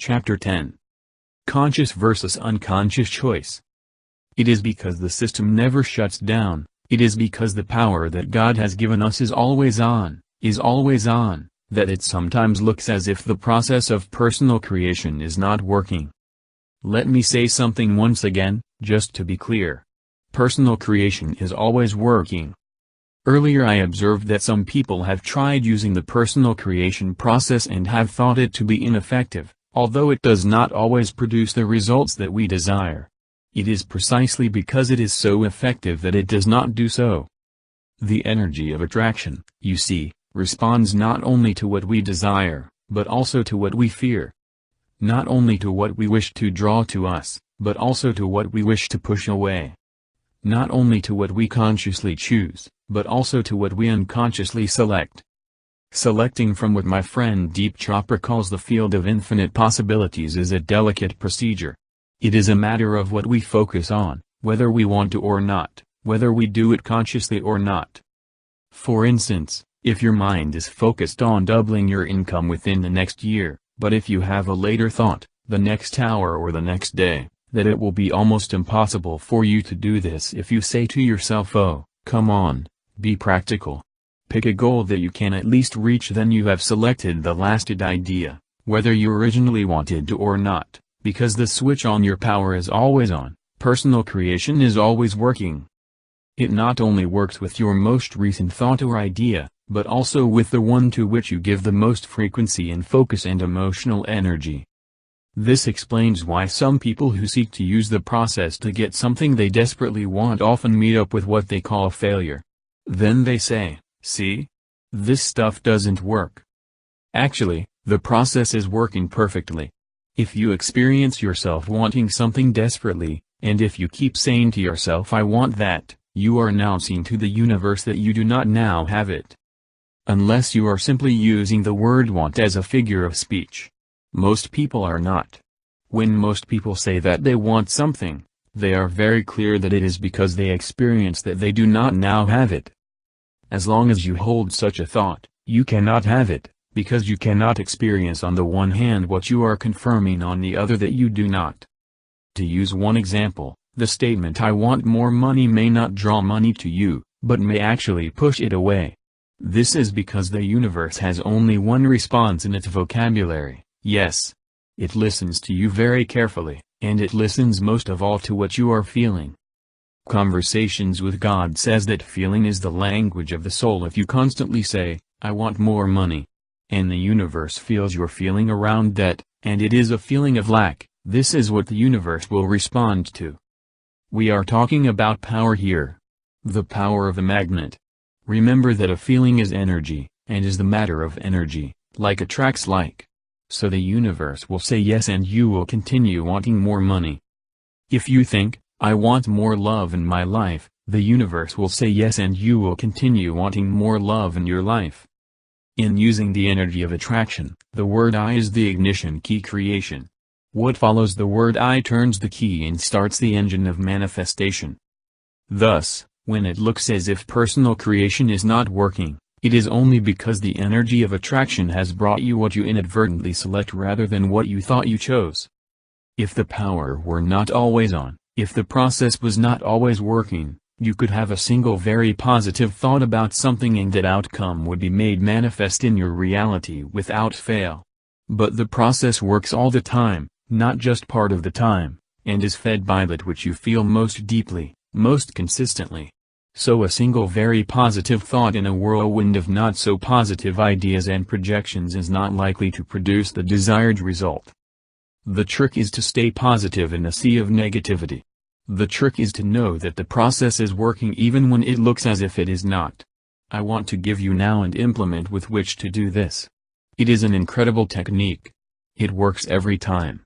Chapter 10. Conscious versus unconscious choice. It is because the system never shuts down, it is because the power that God has given us is always on, that it sometimes looks as if the process of personal creation is not working. Let me say something once again, just to be clear. Personal creation is always working. Earlier I observed that some people have tried using the personal creation process and have thought it to be ineffective, although it does not always produce the results that we desire. It is precisely because it is so effective that it does not do so. The energy of attraction, you see, responds not only to what we desire, but also to what we fear. Not only to what we wish to draw to us, but also to what we wish to push away. Not only to what we consciously choose, but also to what we unconsciously select. Selecting from what my friend Deep Chopra calls the field of infinite possibilities is a delicate procedure. It is a matter of what we focus on, whether we want to or not, whether we do it consciously or not. For instance, if your mind is focused on doubling your income within the next year, but if you have a later thought, the next hour or the next day, that it will be almost impossible for you to do this if you say to yourself, "Oh, come on, be practical. Pick a goal that you can at least reach," then you have selected the lasted idea, whether you originally wanted to or not, because the switch on your power is always on, personal creation is always working. It not only works with your most recent thought or idea, but also with the one to which you give the most frequency and focus and emotional energy. This explains why some people who seek to use the process to get something they desperately want often meet up with what they call a failure. Then they say, "See? This stuff doesn't work." Actually, the process is working perfectly. If you experience yourself wanting something desperately, and if you keep saying to yourself, "I want that," you are announcing to the universe that you do not now have it. Unless you are simply using the word want as a figure of speech. Most people are not. When most people say that they want something, they are very clear that it is because they experience that they do not now have it. As long as you hold such a thought, you cannot have it, because you cannot experience on the one hand what you are confirming on the other that you do not. To use one example, the statement "I want more money" may not draw money to you, but may actually push it away. This is because the universe has only one response in its vocabulary, yes. It listens to you very carefully, and it listens most of all to what you are feeling. Conversations with God says that feeling is the language of the soul. If you constantly say, "I want more money," and the universe feels your feeling around that, and it is a feeling of lack, this is what the universe will respond to. We are talking about power here. The power of a magnet. Remember that a feeling is energy, and is the matter of energy, like attracts like. So the universe will say yes and you will continue wanting more money. If you think, "I want more love in my life," the universe will say yes and you will continue wanting more love in your life. In using the energy of attraction, the word I is the ignition key creation. What follows the word I turns the key and starts the engine of manifestation. Thus, when it looks as if personal creation is not working, it is only because the energy of attraction has brought you what you inadvertently select rather than what you thought you chose. If the power were not always on, if the process was not always working, you could have a single very positive thought about something and that outcome would be made manifest in your reality without fail. But the process works all the time, not just part of the time, and is fed by that which you feel most deeply, most consistently. So a single very positive thought in a whirlwind of not so positive ideas and projections is not likely to produce the desired result. The trick is to stay positive in a sea of negativity. The trick is to know that the process is working even when it looks as if it is not. I want to give you now an implement with which to do this. It is an incredible technique. It works every time.